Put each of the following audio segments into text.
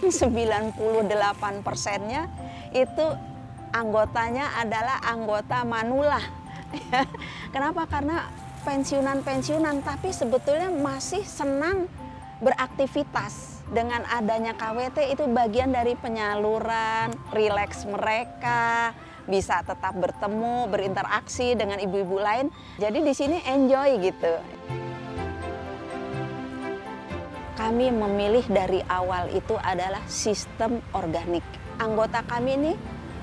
yang 98%-nya itu anggotanya adalah anggota manula. Kenapa? Karena pensiunan-pensiunan, tapi sebetulnya masih senang beraktivitas. Dengan adanya KWT itu bagian dari penyaluran, rileks mereka, bisa tetap bertemu, berinteraksi dengan ibu-ibu lain. Jadi di sini enjoy gitu. Kami memilih dari awal itu adalah sistem organik. Anggota kami ini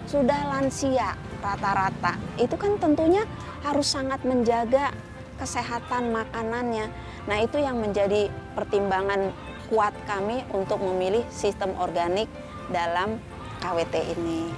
sudah lansia rata-rata. Itu kan tentunya harus sangat menjaga kesehatan makanannya. Nah, itu yang menjadi pertimbangan kuat kami untuk memilih sistem organik dalam KWT ini.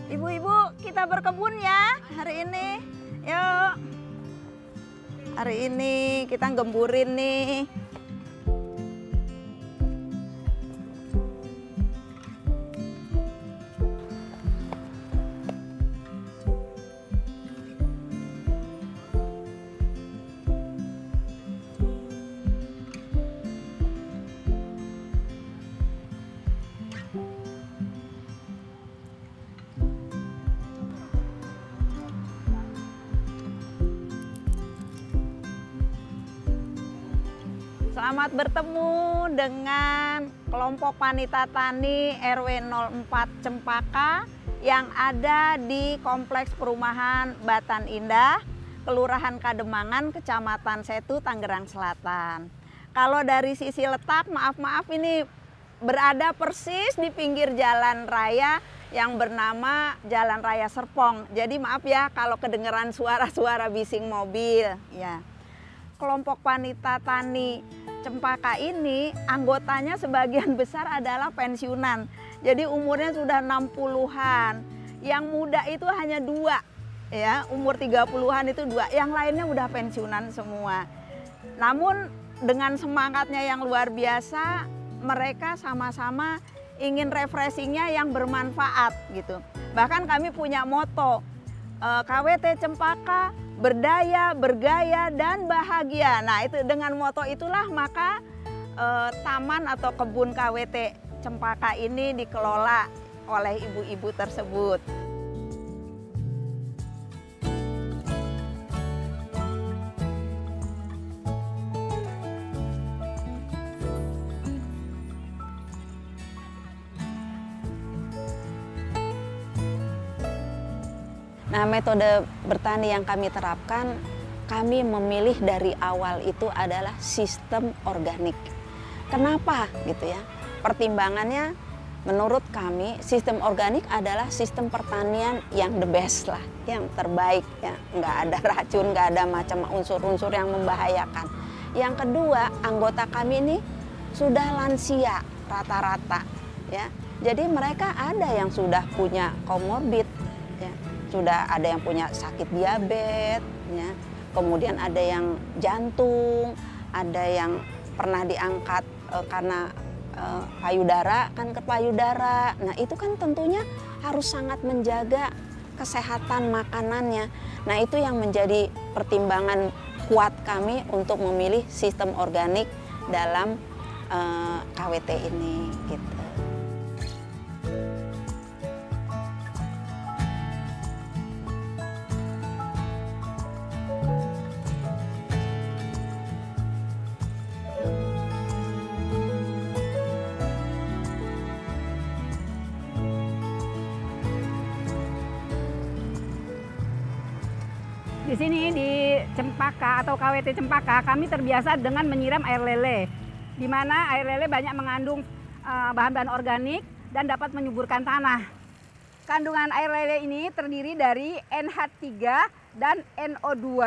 Ibu-ibu, kita berkebun ya hari ini. Yuk. Hari ini kita gemburin nih. Selamat bertemu dengan kelompok Panita Tani RW 04 Cempaka yang ada di Kompleks Perumahan Batan Indah, Kelurahan Kademangan, Kecamatan Setu, Tangerang Selatan. Kalau dari sisi letak, maaf ini berada persis di pinggir jalan raya yang bernama Jalan Raya Serpong. Jadi maaf ya kalau kedengeran suara-suara bising mobil. Ya. Kelompok Panita Tani Cempaka ini anggotanya sebagian besar adalah pensiunan. Jadi umurnya sudah 60-an. Yang muda itu hanya 2. Ya, umur 30-an itu 2. Yang lainnya udah pensiunan semua. Namun dengan semangatnya yang luar biasa, mereka sama-sama ingin refreshingnya yang bermanfaat gitu. Bahkan kami punya moto KWT Cempaka, berdaya, bergaya, dan bahagia. Nah, itu dengan moto itulah maka taman atau kebun KWT Cempaka ini dikelola oleh ibu-ibu tersebut. Nah, metode bertani yang kami terapkan, kami memilih dari awal itu adalah sistem organik. Kenapa gitu ya? Pertimbangannya menurut kami sistem organik adalah sistem pertanian yang the best lah, yang terbaik ya. Nggak ada racun, nggak ada macam unsur-unsur yang membahayakan. Yang kedua, anggota kami ini sudah lansia rata-rata ya. Jadi mereka ada yang sudah punya komorbid ya. Sudah ada yang punya sakit diabetes, ya. Kemudian ada yang jantung, ada yang pernah diangkat karena payudara, kanker payudara. Nah itu kan tentunya harus sangat menjaga kesehatan makanannya. Nah itu yang menjadi pertimbangan kuat kami untuk memilih sistem organik dalam KWT ini gitu. Di sini di Cempaka atau KWT Cempaka kami terbiasa dengan menyiram air lele, di mana air lele banyak mengandung bahan-bahan organik dan dapat menyuburkan tanah. Kandungan air lele ini terdiri dari NH3 dan NO2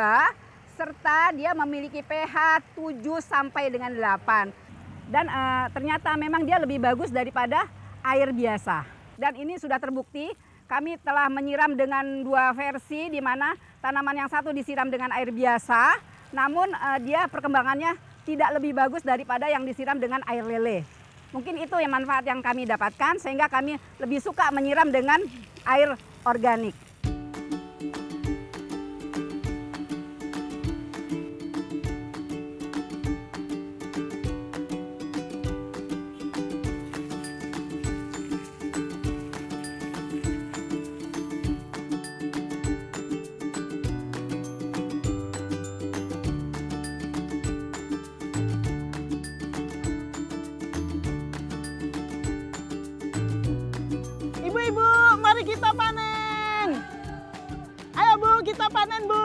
serta dia memiliki pH 7 sampai dengan 8. Dan ternyata memang dia lebih bagus daripada air biasa. Dan ini sudah terbukti. Kami telah menyiram dengan 2 versi, di mana tanaman yang satu disiram dengan air biasa, namun dia perkembangannya tidak lebih bagus daripada yang disiram dengan air lele. Mungkin itu yang manfaat yang kami dapatkan, sehingga kami lebih suka menyiram dengan air organik. Ibu-ibu, mari kita panen. Ayo Bu, kita panen Bu.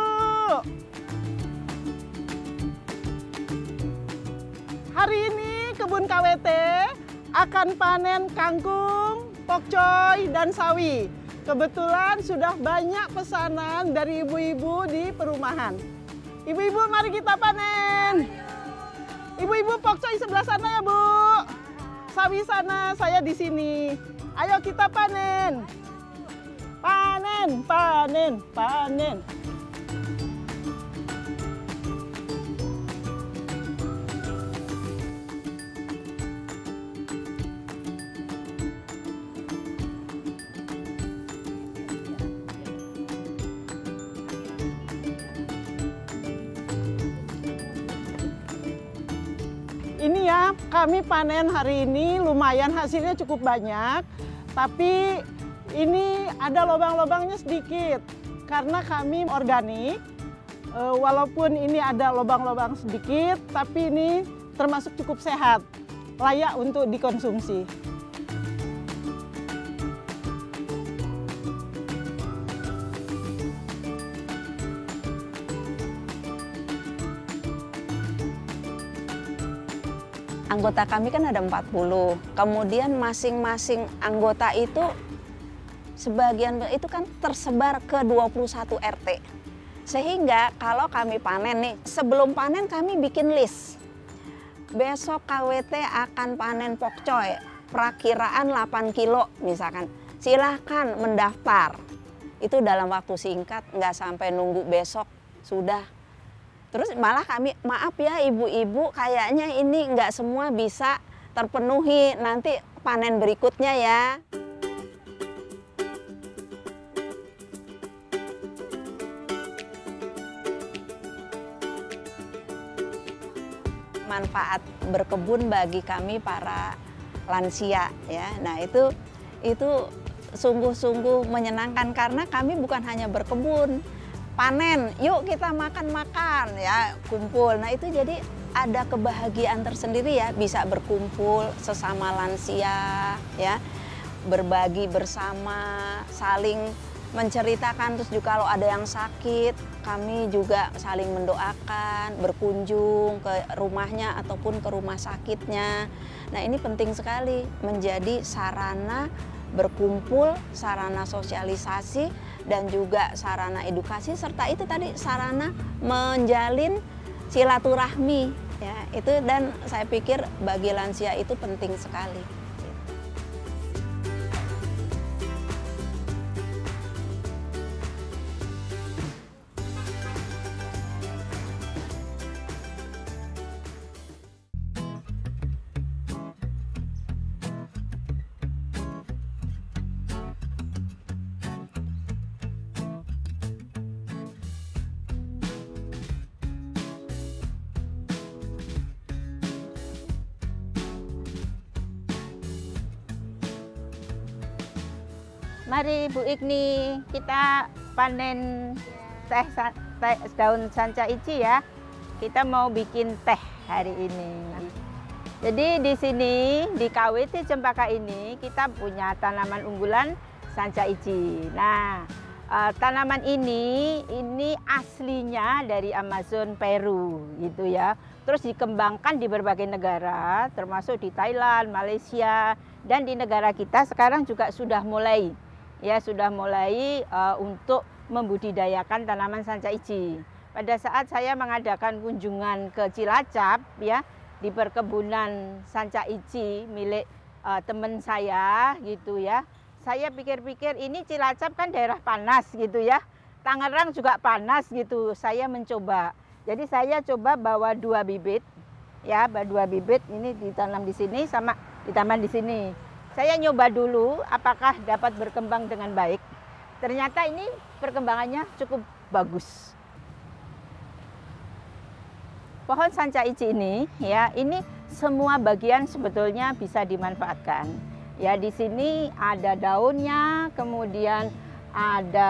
Hari ini kebun KWT akan panen kangkung, pokcoy, dan sawi. Kebetulan sudah banyak pesanan dari ibu-ibu di perumahan. Ibu-ibu, mari kita panen. Ibu-ibu, pokcoy sebelah sana ya Bu. Sawi sana, saya di sini. Ayo kita panen. Panen, panen, panen. Ini ya, kami panen hari ini lumayan, hasilnya cukup banyak. Tapi ini ada lubang-lubangnya sedikit karena kami organik. Walaupun ini ada lubang-lubang sedikit, tapi ini termasuk cukup sehat, layak untuk dikonsumsi. Anggota kami kan ada 40, kemudian masing-masing anggota itu sebagian itu kan tersebar ke 21 RT. Sehingga kalau kami panen nih, sebelum panen kami bikin list. Besok KWT akan panen pokcoy, perakiraan 8 kilo misalkan. Silahkan mendaftar. Itu dalam waktu singkat, nggak sampai nunggu besok, sudah. Terus malah kami, maaf ya ibu-ibu, kayaknya ini nggak semua bisa terpenuhi, nanti panen berikutnya ya. Manfaat berkebun bagi kami para lansia ya. Nah itu sungguh-sungguh menyenangkan karena kami bukan hanya berkebun, panen, yuk kita makan-makan ya, kumpul. Nah itu jadi ada kebahagiaan tersendiri ya, bisa berkumpul sesama lansia ya, berbagi bersama, saling menceritakan. Terus juga kalau ada yang sakit, kami juga saling mendoakan, berkunjung ke rumahnya ataupun ke rumah sakitnya. Nah ini penting sekali, menjadi sarana berkumpul, sarana sosialisasi, dan juga sarana edukasi, serta itu tadi sarana menjalin silaturahmi ya, itu. Dan saya pikir bagi lansia itu penting sekali. Mari Bu Igni, kita panen teh daun sanca ici ya. Kita mau bikin teh hari ini. Jadi di sini di KWT Cempaka ini kita punya tanaman unggulan sanca ici. Nah, Tanaman ini aslinya dari Amazon Peru gitu ya. Terus dikembangkan di berbagai negara, termasuk di Thailand, Malaysia, dan di negara kita sekarang juga sudah mulai untuk membudidayakan tanaman sanca ici. Pada saat saya mengadakan kunjungan ke Cilacap ya, di perkebunan sanca ici milik teman saya gitu ya. Saya pikir-pikir ini Cilacap kan daerah panas gitu ya. Tangerang juga panas gitu. Saya mencoba. Jadi saya coba bawa 2 bibit, ya, 2 bibit ini ditanam di sini sama ditanam di sini. Saya nyoba dulu apakah dapat berkembang dengan baik. Ternyata ini perkembangannya cukup bagus. Pohon sanca ici ini, ya, ini semua bagian sebetulnya bisa dimanfaatkan. Ya, di sini ada daunnya, kemudian ada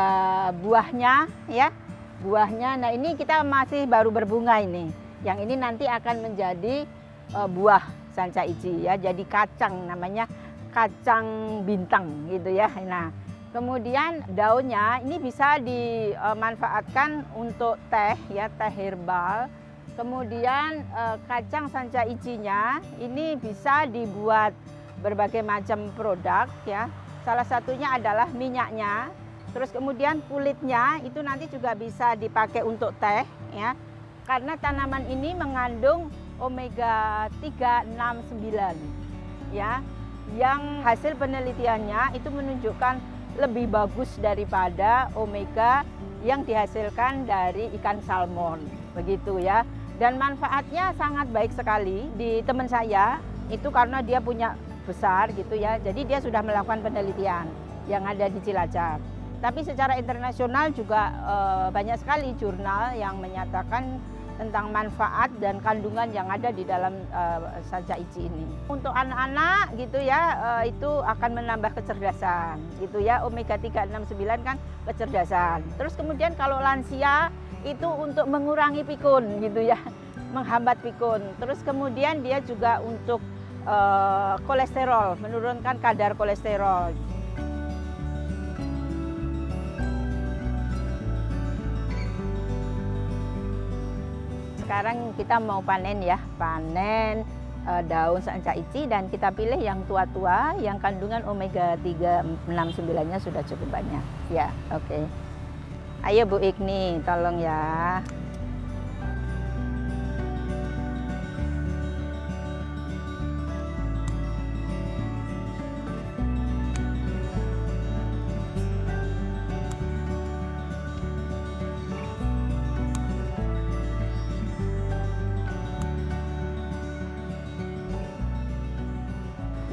buahnya, ya. Buahnya, nah ini kita masih baru berbunga ini. Yang ini nanti akan menjadi buah sanca ici ya, jadi kacang, namanya kacang bintang gitu ya. Nah, kemudian daunnya ini bisa dimanfaatkan untuk teh ya, teh herbal. Kemudian kacang sanca icinya ini bisa dibuat berbagai macam produk ya. Salah satunya adalah minyaknya. Terus kemudian kulitnya itu nanti juga bisa dipakai untuk teh ya. Karena tanaman ini mengandung omega 3, 6, 9 ya. Yang hasil penelitiannya itu menunjukkan lebih bagus daripada omega yang dihasilkan dari ikan salmon. Begitu ya. Dan manfaatnya sangat baik sekali di teman saya itu karena dia punya besar gitu ya. Jadi dia sudah melakukan penelitian yang ada di Cilacap. Tapi secara internasional juga banyak sekali jurnal yang menyatakan tentang manfaat dan kandungan yang ada di dalam sanca ici ini. Untuk anak-anak gitu ya, itu akan menambah kecerdasan gitu ya. Omega 3, 6, 9 kan kecerdasan. Terus kemudian kalau lansia itu untuk mengurangi pikun gitu ya, menghambat pikun. Terus kemudian dia juga untuk kolesterol, menurunkan kadar kolesterol. Sekarang kita mau panen ya, panen daun sanca ici dan kita pilih yang tua-tua, yang kandungan omega 3, 6, 9-nya sudah cukup banyak. Ya, oke. Ayo Bu Igni, tolong ya.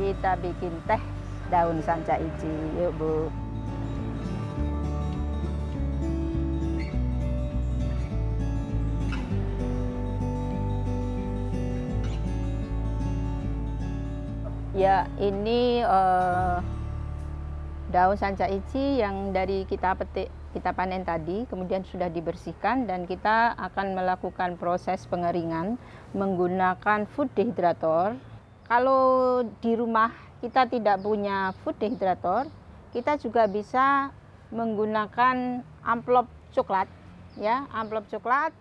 Kita bikin teh daun sanca ici, yuk Bu. Ya, ini daun sanca ici yang dari kita petik, kita panen tadi, kemudian sudah dibersihkan dan kita akan melakukan proses pengeringan menggunakan food dehydrator. Kalau di rumah kita tidak punya food dehydrator, kita juga bisa menggunakan amplop coklat, ya, amplop coklat.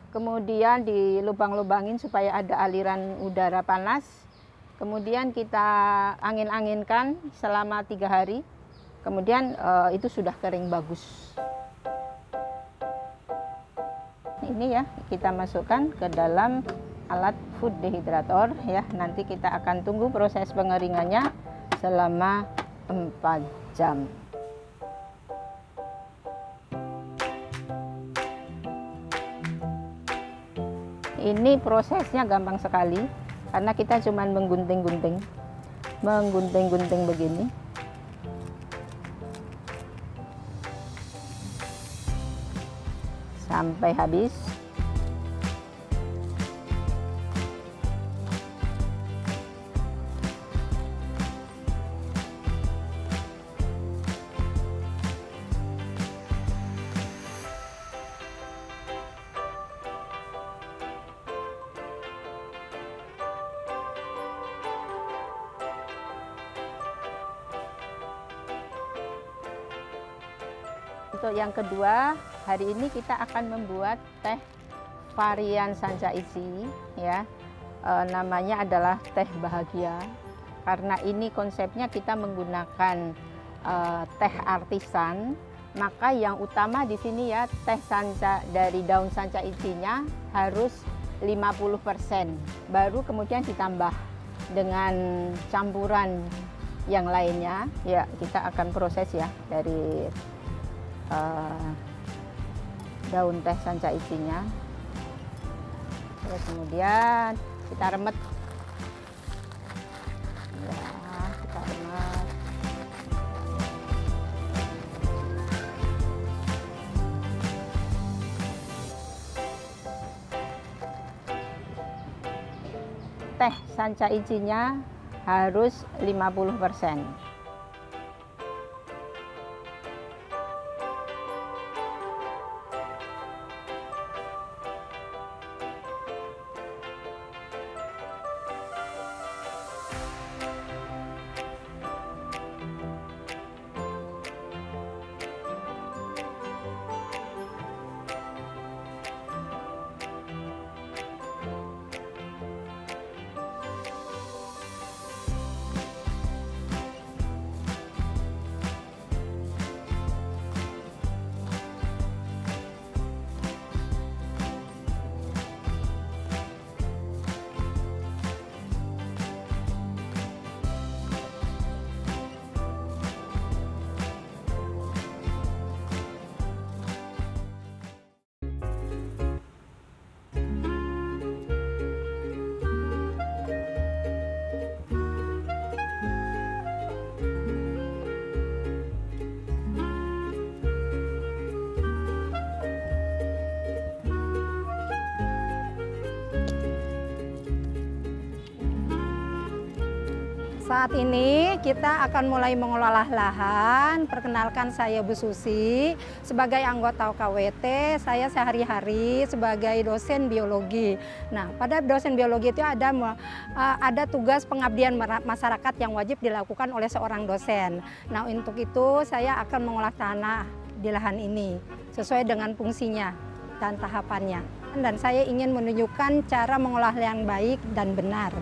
Kemudian dilubang-lubangin supaya ada aliran udara panas. Kemudian kita angin-anginkan selama 3 hari. Kemudian itu sudah kering bagus. Ini ya, kita masukkan ke dalam alat food dehydrator ya. Nanti kita akan tunggu proses pengeringannya selama 4 jam. Ini prosesnya gampang sekali karena kita cuma menggunting-gunting begini. Sampai habis. Untuk yang kedua, hari ini kita akan membuat teh varian Sanca Ichi ya. Namanya adalah teh bahagia. Karena ini konsepnya kita menggunakan teh artisan, maka yang utama di sini ya teh sanca dari daun Sanca Ichi-nya harus 50%. Baru kemudian ditambah dengan campuran yang lainnya. Ya, kita akan proses ya dari daun teh Sanca Ichi-nya. Terus kemudian kita remet. Ya, kita remet. Teh Sanca Ichi-nya harus 50%. Saat ini kita akan mulai mengelola lahan. Perkenalkan, saya Bu Susi. Sebagai anggota KWT, saya sehari-hari sebagai dosen biologi. Nah, pada dosen biologi itu ada tugas pengabdian masyarakat yang wajib dilakukan oleh seorang dosen. Nah, untuk itu saya akan mengolah tanah di lahan ini sesuai dengan fungsinya dan tahapannya. Dan saya ingin menunjukkan cara mengolah yang baik dan benar.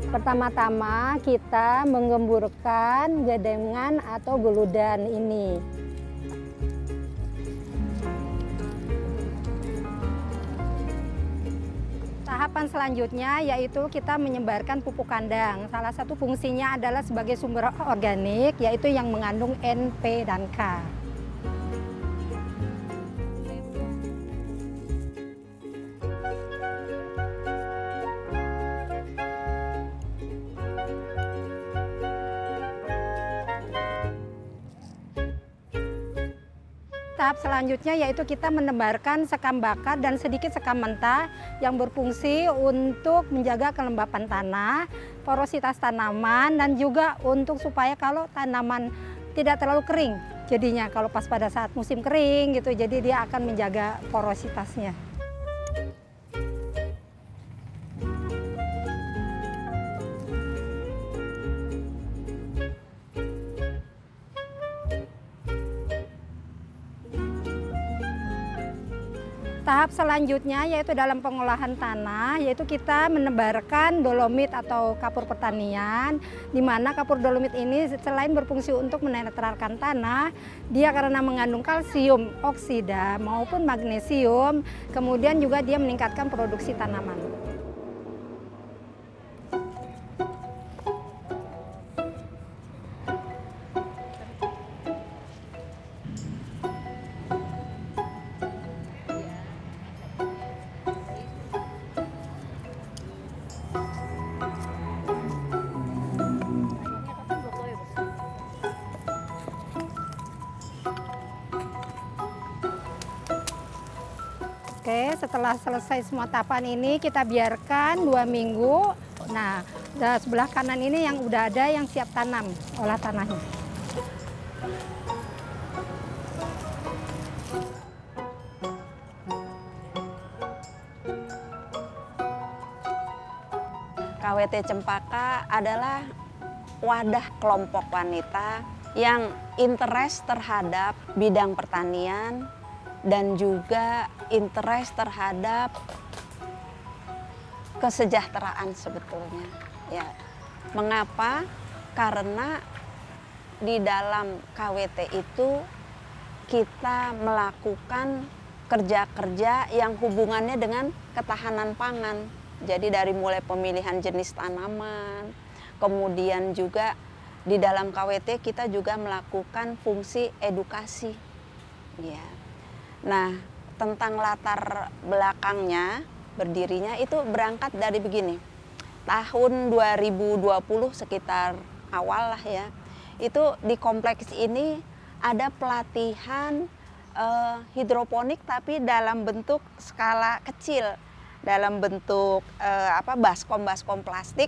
Pertama-tama kita menggemburkan gedengan atau geludan ini. Tahapan selanjutnya yaitu kita menyebarkan pupuk kandang. Salah satu fungsinya adalah sebagai sumber organik, yaitu yang mengandung N, P, dan K. Tahap selanjutnya yaitu kita menebarkan sekam bakar dan sedikit sekam mentah yang berfungsi untuk menjaga kelembapan tanah, porositas tanaman, dan juga untuk supaya kalau tanaman tidak terlalu kering. Jadinya kalau pas pada saat musim kering gitu, jadi dia akan menjaga porositasnya. Tahap selanjutnya yaitu dalam pengolahan tanah, yaitu kita menebarkan dolomit atau kapur pertanian, di mana kapur dolomit ini selain berfungsi untuk menetralkan tanah, dia karena mengandung kalsium oksida maupun magnesium, kemudian juga dia meningkatkan produksi tanaman. Oke, setelah selesai semua tahapan ini kita biarkan 2 minggu. Nah, sebelah kanan ini yang udah ada yang siap tanam, olah tanahnya. KWT Cempaka adalah wadah kelompok wanita yang interest terhadap bidang pertanian dan juga interest terhadap kesejahteraan sebetulnya. Ya, mengapa? Karena di dalam KWT itu kita melakukan kerja-kerja yang hubungannya dengan ketahanan pangan. Jadi dari mulai pemilihan jenis tanaman, kemudian juga di dalam KWT kita juga melakukan fungsi edukasi. Ya. Nah, tentang latar belakangnya, berdirinya itu berangkat dari begini. Tahun 2020 sekitar awal lah ya, itu di kompleks ini ada pelatihan hidroponik tapi dalam bentuk skala kecil, dalam bentuk baskom plastik.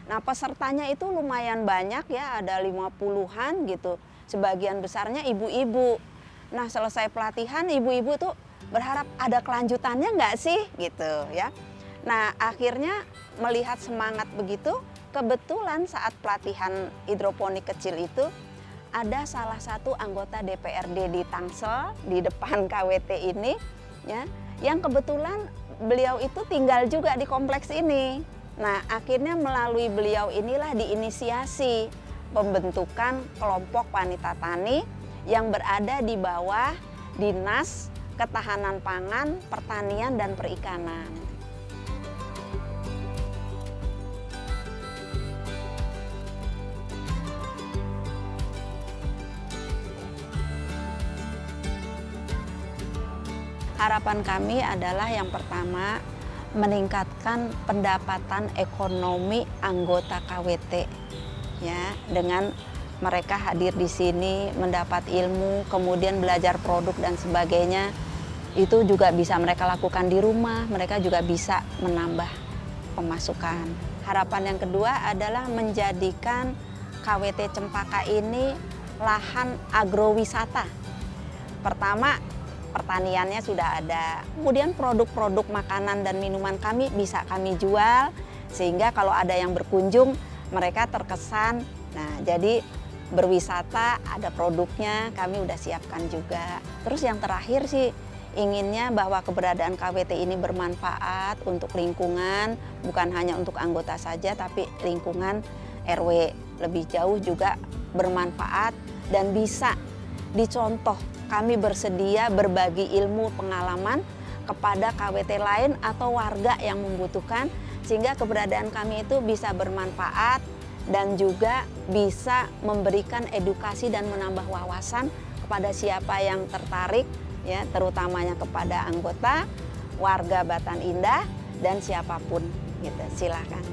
Nah, pesertanya itu lumayan banyak ya, ada 50-an gitu. Sebagian besarnya ibu-ibu. Nah, selesai pelatihan ibu-ibu tuh berharap ada kelanjutannya nggak sih gitu ya. Nah, akhirnya melihat semangat begitu, kebetulan saat pelatihan hidroponik kecil itu ada salah satu anggota DPRD di Tangsel di depan KWT ini ya, yang kebetulan beliau itu tinggal juga di kompleks ini. Nah, akhirnya melalui beliau inilah diinisiasi pembentukan kelompok wanita tani yang berada di bawah Dinas Ketahanan Pangan, Pertanian, dan Perikanan. Harapan kami adalah yang pertama, meningkatkan pendapatan ekonomi anggota KWT ya, dengan mereka hadir di sini mendapat ilmu, kemudian belajar produk dan sebagainya. Itu juga bisa mereka lakukan di rumah, mereka juga bisa menambah pemasukan. Harapan yang kedua adalah menjadikan KWT Cempaka ini lahan agrowisata. Pertama, pertaniannya sudah ada, kemudian produk-produk makanan dan minuman kami bisa kami jual, sehingga kalau ada yang berkunjung mereka terkesan, nah jadi berwisata ada produknya, kami udah siapkan juga. Terus yang terakhir sih inginnya bahwa keberadaan KWT ini bermanfaat untuk lingkungan, bukan hanya untuk anggota saja tapi lingkungan RW lebih jauh juga bermanfaat dan bisa dicontoh. Kami bersedia berbagi ilmu pengalaman kepada KWT lain atau warga yang membutuhkan, sehingga keberadaan kami itu bisa bermanfaat dan juga bisa memberikan edukasi dan menambah wawasan kepada siapa yang tertarik ya, terutamanya kepada anggota, warga Batan Indah dan siapapun gitu. Silakan.